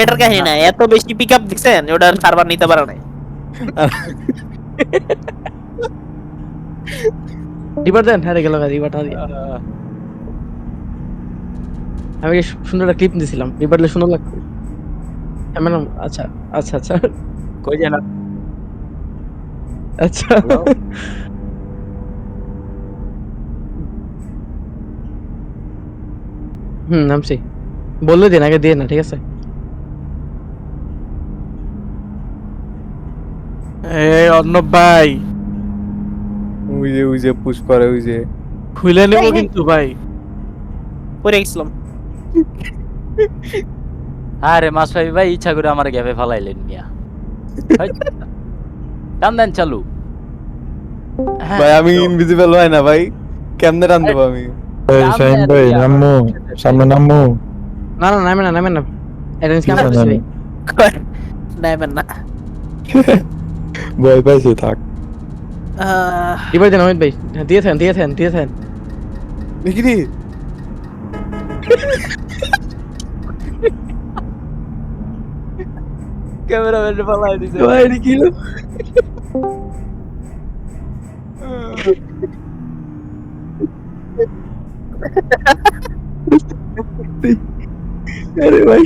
এটার কাহিনী না, এত বেশি পিকআপ দিছেন ওটার সার্ভার নিতে পারে নাই। রিভার দেন, হারে গেল রিভারটা দিয়ে। আমি কি সুন্দর একটা ক্লিপ দিছিলাম, রিভার দিলে সুন্দর লাগতো। ম্যাডাম আচ্ছা আচ্ছা আচ্ছা কই যেন আচ্ছা নামছি, বললে দিন আগে, দিয়ে না ঠিক আছে। এই অর্ণব ভাই, ওই যে পুশ করে ওই যে খুলে নেব কিন্তু ভাই। পড়ে গেছিলাম। আরে মাসফাই ভাই ইচ্ছা করে আমার গ্যাপে ফালাইলেন মিয়া। টান দেন চালু। ভাই আমি ইনভিজিবল হয় না ভাই, কেমনে টান দেবো আমি? এই টান শাহিন দেন ভাই মিয়া। নামো, সামনে নামো। না না নামেন না, নামেন না, অ্যারেঞ্জ কেমন না, করছিস না, ভাই? নেবেন না। ভয় পাইছে থাক। রিভার দেন অমিত ভাই, হ্যাঁ, দিয়েছেন দেখি রে ক্যামেরাম্যান ফালাই দিছে। ভাই এটা কি হলো? আরে ভাই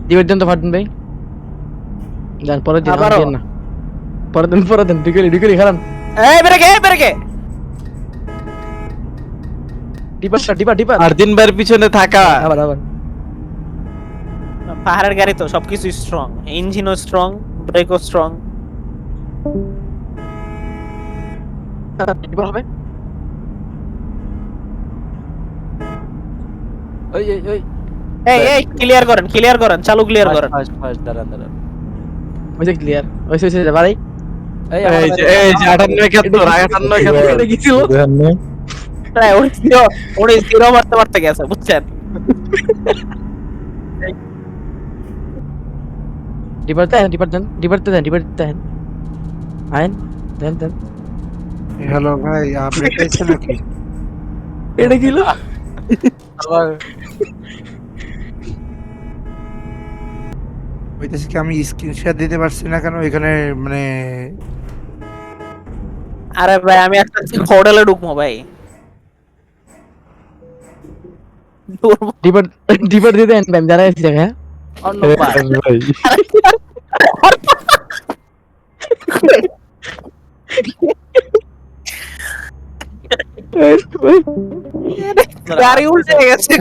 রিভার দেন তো ফাটুন ভাই, যান পরের দিন আবারও? দিন না, পরের দিন ডিগলি খারান। এই বেরেকে ডিপার আর দিন ভাইয়ের পিছনে থাকা। আবার পাহাড়ের গাড়ি তো সবকিছু স্ট্রং, ইঞ্জিনও স্ট্রং, ব্রেকও স্ট্রং। ডিপার হবে। ওই এই ক্লিয়ার করেন, চালু ক্লিয়ার করেন। ফাস্ট দাঁড়ান। ওই যে ক্লিয়ার, ওই বাড়াই। এই এই যে 58 এটা কি ছিল? দেখেন না? প্রায় ওরে জিরো মারতে গেছে, বুঝছেন? ডিপার দেন আইন দেন। হ্যালো ভাই, আপনি পেয়েছেন নাকি? এটা কি হলো? আবার হইতেছে কি, আমি স্ক্রিনশট দিতে পারছি না কেন এখানে, মানে আরে ভাই আমি একটা হোটেলে ঢুকবো ভাই। ডিপার দিয়ে দেন ভাই, আমি দাঁড়ায় আছি জায়গায়। অন্য এই পার। ভাই গাড়ি উল্টে গেছে।